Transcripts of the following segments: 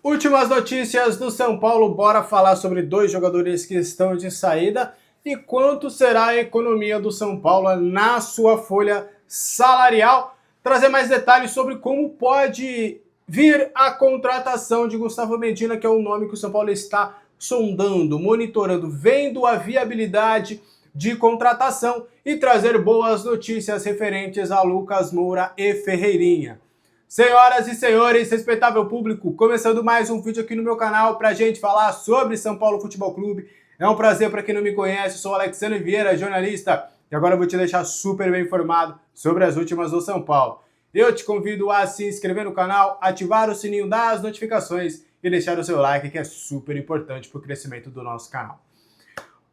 Últimas notícias do São Paulo, bora falar sobre dois jogadores que estão de saída e quanto será a economia do São Paulo na sua folha salarial. Trazer mais detalhes sobre como pode vir a contratação de Gustavo Medina, que é o nome que o São Paulo está sondando, monitorando, vendo a viabilidade de contratação e trazer boas notícias referentes a Lucas Moura e Ferreirinha. Senhoras e senhores, respeitável público, começando mais um vídeo aqui no meu canal pra gente falar sobre São Paulo Futebol Clube. É um prazer para quem não me conhece, sou Alexandre Vieira, jornalista, e agora eu vou te deixar super bem informado sobre as últimas do São Paulo. Eu te convido a se inscrever no canal, ativar o sininho das notificações e deixar o seu like, que é super importante para o crescimento do nosso canal.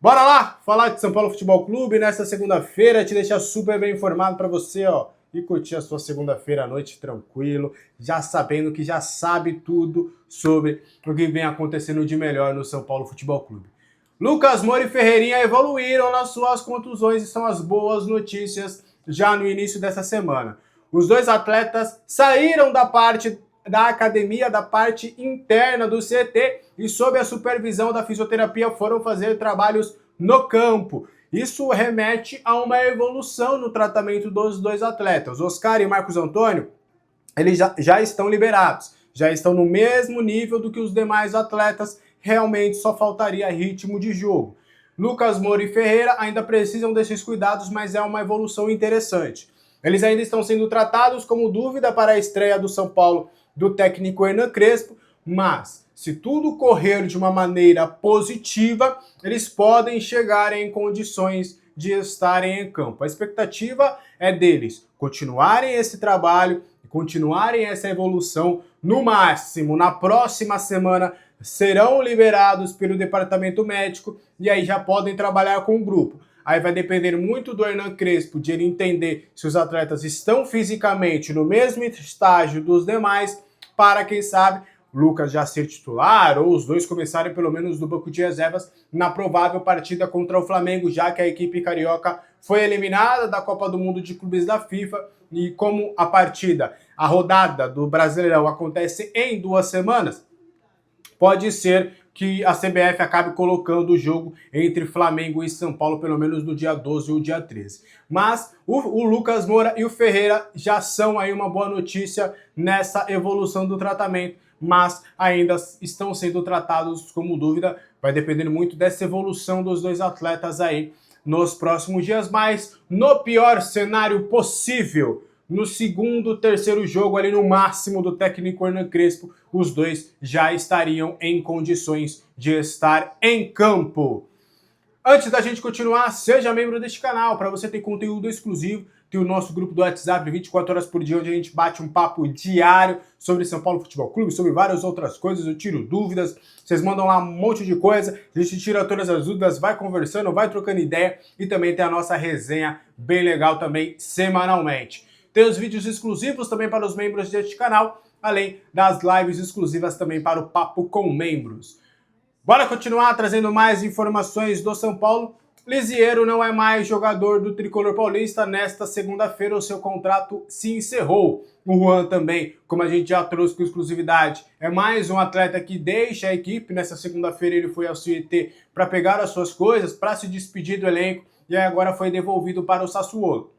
Bora lá falar de São Paulo Futebol Clube nesta segunda-feira, te deixar super bem informado para você, ó, e curtir a sua segunda-feira à noite tranquilo, já sabendo que já sabe tudo sobre o que vem acontecendo de melhor no São Paulo Futebol Clube. Lucas Moura e Ferreirinha evoluíram nas suas contusões e são as boas notícias já no início dessa semana. Os dois atletas saíram da parte da academia, da parte interna do CT e sob a supervisão da fisioterapia foram fazer trabalhos no campo. Isso remete a uma evolução no tratamento dos dois atletas. Oscar e Marcos Antônio, eles já estão liberados, já estão no mesmo nível do que os demais atletas, realmente só faltaria ritmo de jogo. Lucas Moura e Ferreira ainda precisam desses cuidados, mas é uma evolução interessante. Eles ainda estão sendo tratados como dúvida para a estreia do São Paulo do técnico Hernan Crespo, mas se tudo correr de uma maneira positiva, eles podem chegar em condições de estarem em campo. A expectativa é deles continuarem esse trabalho, continuarem essa evolução. No máximo, na próxima semana, serão liberados pelo departamento médico e aí já podem trabalhar com o grupo. Aí vai depender muito do Hernan Crespo, de ele entender se os atletas estão fisicamente no mesmo estágio dos demais, para, quem sabe, Lucas já ser titular ou os dois começarem pelo menos do banco de reservas na provável partida contra o Flamengo, já que a equipe carioca foi eliminada da Copa do Mundo de Clubes da FIFA e como a rodada do Brasileirão acontece em 2 semanas, pode ser que a CBF acabe colocando o jogo entre Flamengo e São Paulo, pelo menos no dia 12 ou dia 13. Mas o Lucas Moura e o Ferreira já são aí uma boa notícia nessa evolução do tratamento, mas ainda estão sendo tratados como dúvida. Vai depender muito dessa evolução dos dois atletas aí nos próximos dias, mas no pior cenário possível, no segundo, terceiro jogo, ali no máximo do técnico Hernan Crespo, os dois já estariam em condições de estar em campo. Antes da gente continuar, seja membro deste canal, para você ter conteúdo exclusivo. Tem o nosso grupo do WhatsApp 24 horas por dia, onde a gente bate um papo diário sobre São Paulo Futebol Clube, sobre várias outras coisas, eu tiro dúvidas, vocês mandam lá um monte de coisa, a gente tira todas as dúvidas, vai conversando, vai trocando ideia e também tem a nossa resenha bem legal também semanalmente. Tem os vídeos exclusivos também para os membros deste canal, além das lives exclusivas também para o Papo com Membros. Bora continuar trazendo mais informações do São Paulo. Lisieiro não é mais jogador do Tricolor Paulista. Nesta segunda-feira o seu contrato se encerrou. O Juan também, como a gente já trouxe com exclusividade, é mais um atleta que deixa a equipe. Nessa segunda-feira ele foi ao CT para pegar as suas coisas, para se despedir do elenco e agora foi devolvido para o Sassuolo.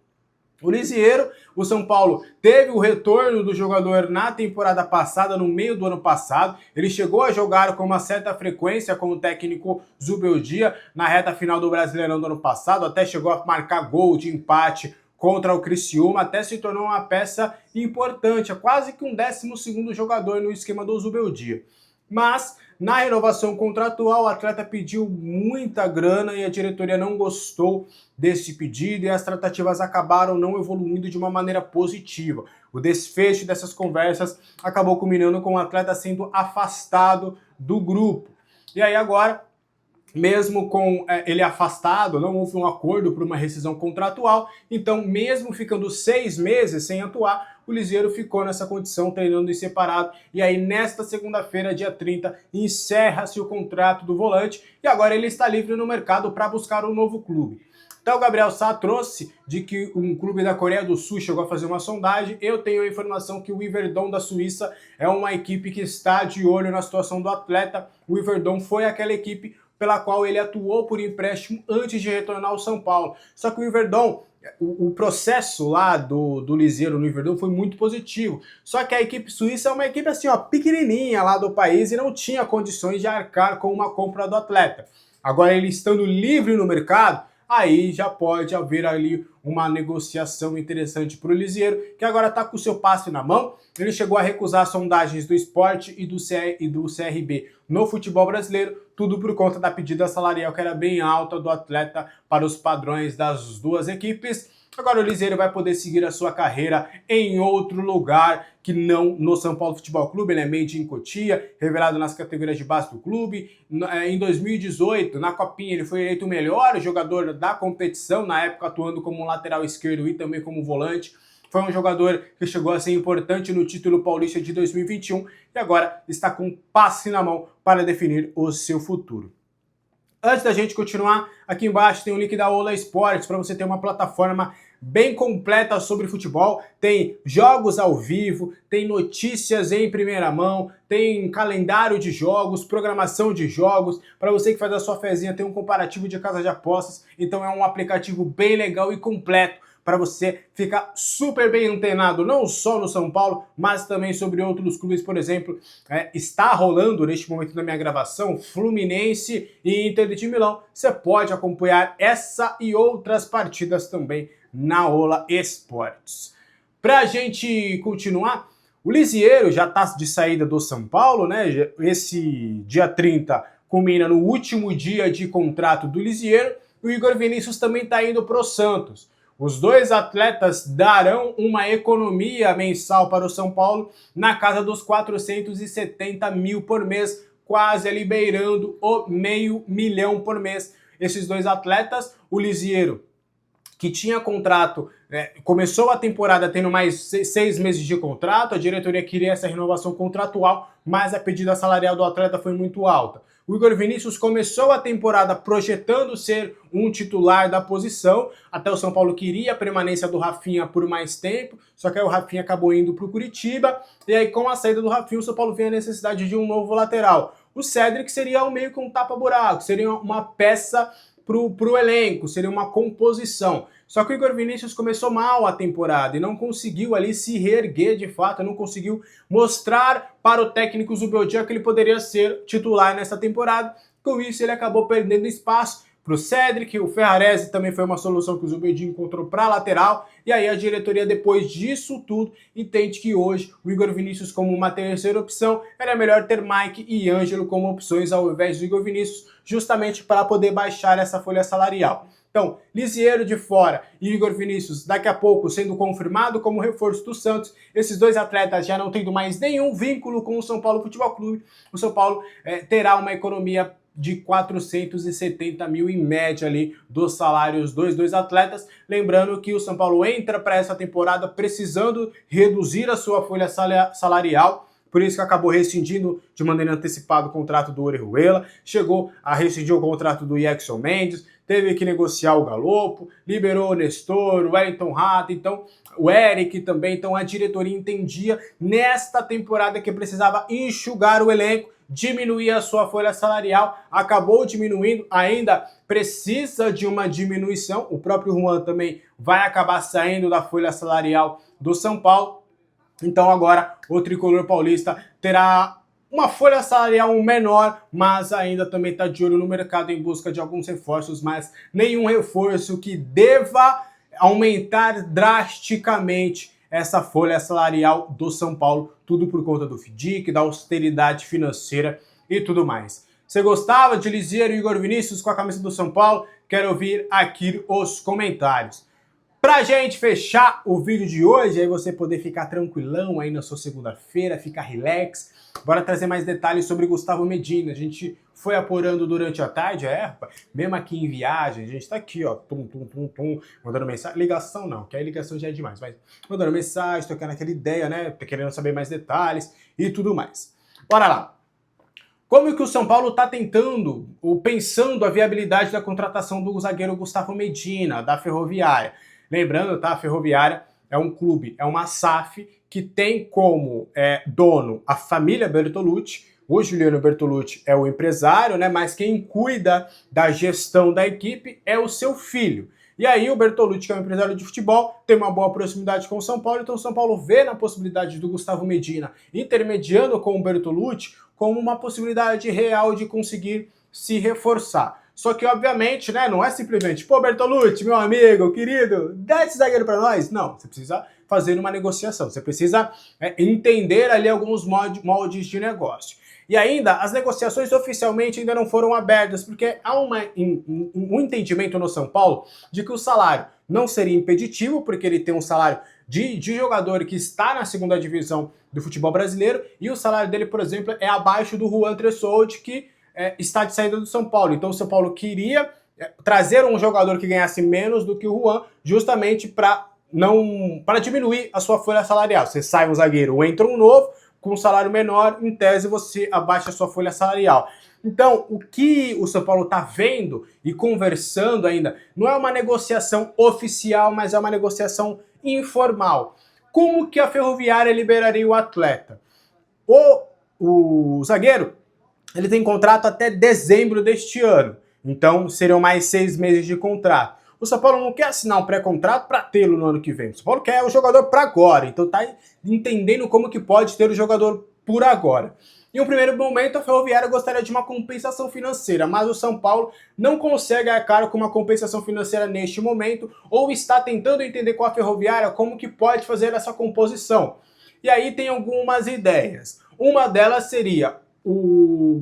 O Lisieiro, o São Paulo teve o retorno do jogador na temporada passada, no meio do ano passado. Ele chegou a jogar com uma certa frequência com o técnico Zubeldia na reta final do Brasileirão do ano passado, até chegou a marcar gol de empate contra o Criciúma, até se tornou uma peça importante, é quase que um 12º jogador no esquema do Zubeldia. Mas na renovação contratual, o atleta pediu muita grana e a diretoria não gostou desse pedido e as tratativas acabaram não evoluindo de uma maneira positiva. O desfecho dessas conversas acabou culminando com o atleta sendo afastado do grupo. E aí agora, mesmo com ele afastado, não houve um acordo por uma rescisão contratual, então mesmo ficando 6 meses sem atuar, o Lisieiro ficou nessa condição, treinando em separado, e aí nesta segunda-feira, dia 30, encerra-se o contrato do volante, e agora ele está livre no mercado para buscar um novo clube. Então o Gabriel Sá trouxe de que um clube da Coreia do Sul chegou a fazer uma sondagem. Eu tenho a informação que o Iverdon da Suíça é uma equipe que está de olho na situação do atleta. O Iverdon foi aquela equipe pela qual ele atuou por empréstimo antes de retornar ao São Paulo. Só que o Iverdon, o processo lá do Liseiro no Iverdon foi muito positivo. Só que a equipe suíça é uma equipe assim, ó, pequenininha lá do país e não tinha condições de arcar com uma compra do atleta. Agora ele estando livre no mercado, aí já pode haver ali uma negociação interessante para o Liseiro, que agora está com o seu passe na mão. Ele chegou a recusar sondagens do Sport e do CRB no futebol brasileiro, tudo por conta da pedida salarial que era bem alta do atleta para os padrões das duas equipes. Agora o Liseiro vai poder seguir a sua carreira em outro lugar que não no São Paulo Futebol Clube. Ele é made in Cotia, revelado nas categorias de base do clube. Em 2018, na Copinha, ele foi eleito o melhor jogador da competição, na época atuando como lateral esquerdo e também como volante. Foi um jogador que chegou a ser importante no título paulista de 2021 e agora está com um passe na mão para definir o seu futuro. Antes da gente continuar, aqui embaixo tem o link da Ola Esportes para você ter uma plataforma bem completa sobre futebol. Tem jogos ao vivo, tem notícias em primeira mão, tem calendário de jogos, programação de jogos. Para você que faz a sua fezinha, tem um comparativo de casa de apostas. Então é um aplicativo bem legal e completo para você ficar super bem antenado, não só no São Paulo, mas também sobre outros clubes. Por exemplo, está rolando neste momento da minha gravação Fluminense e Inter de Milão. Você pode acompanhar essa e outras partidas também na Ola Esportes. Para a gente continuar, o Liseiro já está de saída do São Paulo, né? Esse dia 30 culmina no último dia de contrato do Liseiro. O Igor Vinícius também está indo para o Santos. Os dois atletas darão uma economia mensal para o São Paulo na casa dos 470 mil por mês, quase ali beirando o $500 mil por mês. Esses dois atletas, o Liseiro, que tinha contrato, começou a temporada tendo mais 6 meses de contrato, a diretoria queria essa renovação contratual, mas a pedida salarial do atleta foi muito alta. O Igor Vinícius começou a temporada projetando ser um titular da posição, até o São Paulo queria a permanência do Rafinha por mais tempo, só que aí o Rafinha acabou indo para o Curitiba, e aí com a saída do Rafinha o São Paulo vê a necessidade de um novo lateral. O Cédric seria meio que um tapa-buraco, seria uma peça pro elenco, seria uma composição. Só que o Igor Vinícius começou mal a temporada e não conseguiu ali se reerguer de fato, não conseguiu mostrar para o técnico Zubeldia que ele poderia ser titular nessa temporada. Com isso ele acabou perdendo espaço para o Cédric. O Ferrarese também foi uma solução que o Zubeldia encontrou para a lateral, e aí a diretoria, depois disso tudo, entende que hoje o Igor Vinícius como uma terceira opção, era melhor ter Mike e Ângelo como opções ao invés do Igor Vinícius, justamente para poder baixar essa folha salarial. Então, Liseiro de fora e Igor Vinícius daqui a pouco sendo confirmado como reforço do Santos. Esses dois atletas já não tendo mais nenhum vínculo com o São Paulo Futebol Clube. O São Paulo terá uma economia de 470 mil em média ali dos salários dos dois atletas. Lembrando que o São Paulo entra para essa temporada precisando reduzir a sua folha salarial. Por isso que acabou rescindindo de maneira antecipada o contrato do Orejuela, chegou a rescindir o contrato do Jackson Mendes, teve que negociar o Galopo, liberou o Nestor, o Wellington Rato, então o Eric também. Então a diretoria entendia nesta temporada que precisava enxugar o elenco, diminuir a sua folha salarial, acabou diminuindo, ainda precisa de uma diminuição. O próprio Juan também vai acabar saindo da folha salarial do São Paulo. Então agora o tricolor paulista terá uma folha salarial menor, mas ainda também está de olho no mercado em busca de alguns reforços, mas nenhum reforço que deva aumentar drasticamente essa folha salarial do São Paulo, tudo por conta do FDIC, da austeridade financeira e tudo mais. Você gostava de Liseiro e Igor Vinícius com a camisa do São Paulo? Quero ouvir aqui os comentários. Pra gente fechar o vídeo de hoje, aí você poder ficar tranquilão aí na sua segunda-feira, ficar relax, bora trazer mais detalhes sobre Gustavo Medina. A gente foi apurando durante a tarde, mesmo aqui em viagem, a gente tá aqui, ó, mandando mensagem, ligação não, que aí ligação já é demais, mas mandando mensagem, trocando aquela ideia, né, querendo saber mais detalhes e tudo mais. Bora lá. Como que o São Paulo está tentando ou pensando a viabilidade da contratação do zagueiro Gustavo Medina, da Ferroviária? Lembrando, tá? A Ferroviária é um clube, é uma SAF que tem como dono a família Bertolucci. O Juliano Bertolucci é o empresário, né? Mas quem cuida da gestão da equipe é o seu filho. E aí o Bertolucci, que é um empresário de futebol, tem uma boa proximidade com o São Paulo, então o São Paulo vê na possibilidade do Gustavo Medina intermediando com o Bertolucci como uma possibilidade real de conseguir se reforçar. Só que, obviamente, né, não é simplesmente, pô, Bertolucci, meu amigo, querido, dá esse zagueiro para nós. Não, você precisa fazer uma negociação, você precisa entender ali alguns moldes de negócio. E ainda, as negociações oficialmente ainda não foram abertas, porque há um entendimento no São Paulo de que o salário não seria impeditivo, porque ele tem um salário de jogador que está na segunda divisão do futebol brasileiro, e o salário dele, por exemplo, é abaixo do Juan Tressoldi, que está de saída do São Paulo. Então o São Paulo queria trazer um jogador que ganhasse menos do que o Juan, justamente para diminuir a sua folha salarial. Você sai um zagueiro ou entra um novo, com um salário menor, em tese você abaixa a sua folha salarial. Então, o que o São Paulo está vendo e conversando ainda não é uma negociação oficial, mas é uma negociação informal. Como que a Ferroviária liberaria o atleta? O zagueiro, ele tem contrato até dezembro deste ano, então seriam mais 6 meses de contrato. O São Paulo não quer assinar um pré-contrato para tê-lo no ano que vem. O São Paulo quer o jogador para agora, então tá entendendo como que pode ter o jogador por agora. Em um primeiro momento, a Ferroviária gostaria de uma compensação financeira, mas o São Paulo não consegue arcar com uma compensação financeira neste momento, ou está tentando entender com a Ferroviária como que pode fazer essa composição. E aí tem algumas ideias. Uma delas seria o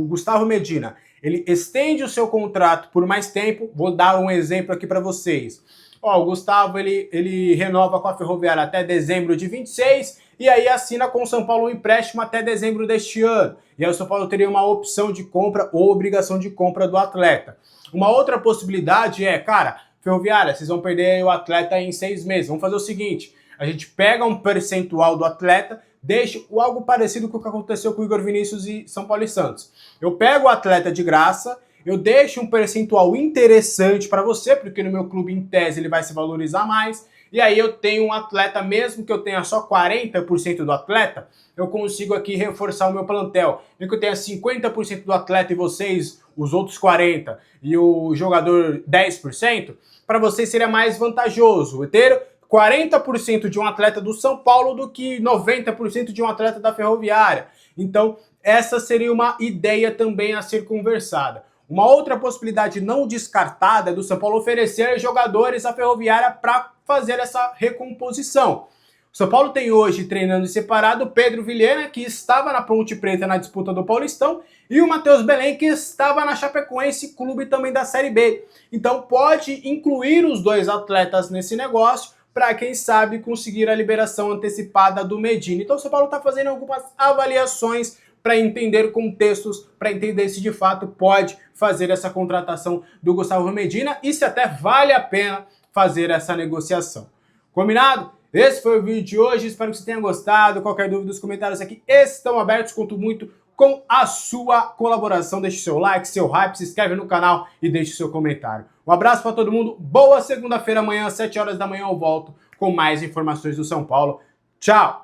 Gustavo Medina. Ele estende o seu contrato por mais tempo. Vou dar um exemplo aqui para vocês. O Gustavo ele renova com a Ferroviária até dezembro de 26 e aí assina com o São Paulo um empréstimo até dezembro deste ano. E aí o São Paulo teria uma opção de compra ou obrigação de compra do atleta. Uma outra possibilidade é, cara, Ferroviária, vocês vão perder o atleta em 6 meses. Vamos fazer o seguinte, a gente pega um percentual do atleta, deixa algo parecido com o que aconteceu com o Igor Vinícius e São Paulo e Santos. Eu pego o atleta de graça, eu deixo um percentual interessante para você, porque no meu clube, em tese, ele vai se valorizar mais, e aí eu tenho um atleta, mesmo que eu tenha só 40% do atleta, eu consigo aqui reforçar o meu plantel. Mesmo que eu tenha 50% do atleta e vocês, os outros 40%, e o jogador 10%, para vocês seria mais vantajoso ter 40% de um atleta do São Paulo do que 90% de um atleta da Ferroviária. Então, essa seria uma ideia também a ser conversada. Uma outra possibilidade não descartada é do São Paulo oferecer jogadores à Ferroviária para fazer essa recomposição. O São Paulo tem hoje, treinando em separado, o Pedro Vilhena, que estava na Ponte Preta na disputa do Paulistão, e o Matheus Belém, que estava na Chapecoense, clube também da Série B. Então pode incluir os dois atletas nesse negócio, para quem sabe conseguir a liberação antecipada do Medina. Então o São Paulo está fazendo algumas avaliações para entender contextos, para entender se de fato pode fazer essa contratação do Gustavo Medina e se até vale a pena fazer essa negociação. Combinado? Esse foi o vídeo de hoje, espero que você tenha gostado. Qualquer dúvida, os comentários aqui estão abertos, conto muito com a sua colaboração. Deixe seu like, seu hype, se inscreve no canal e deixe seu comentário. Um abraço para todo mundo, boa segunda-feira, amanhã às 7 horas da manhã eu volto com mais informações do São Paulo. Tchau!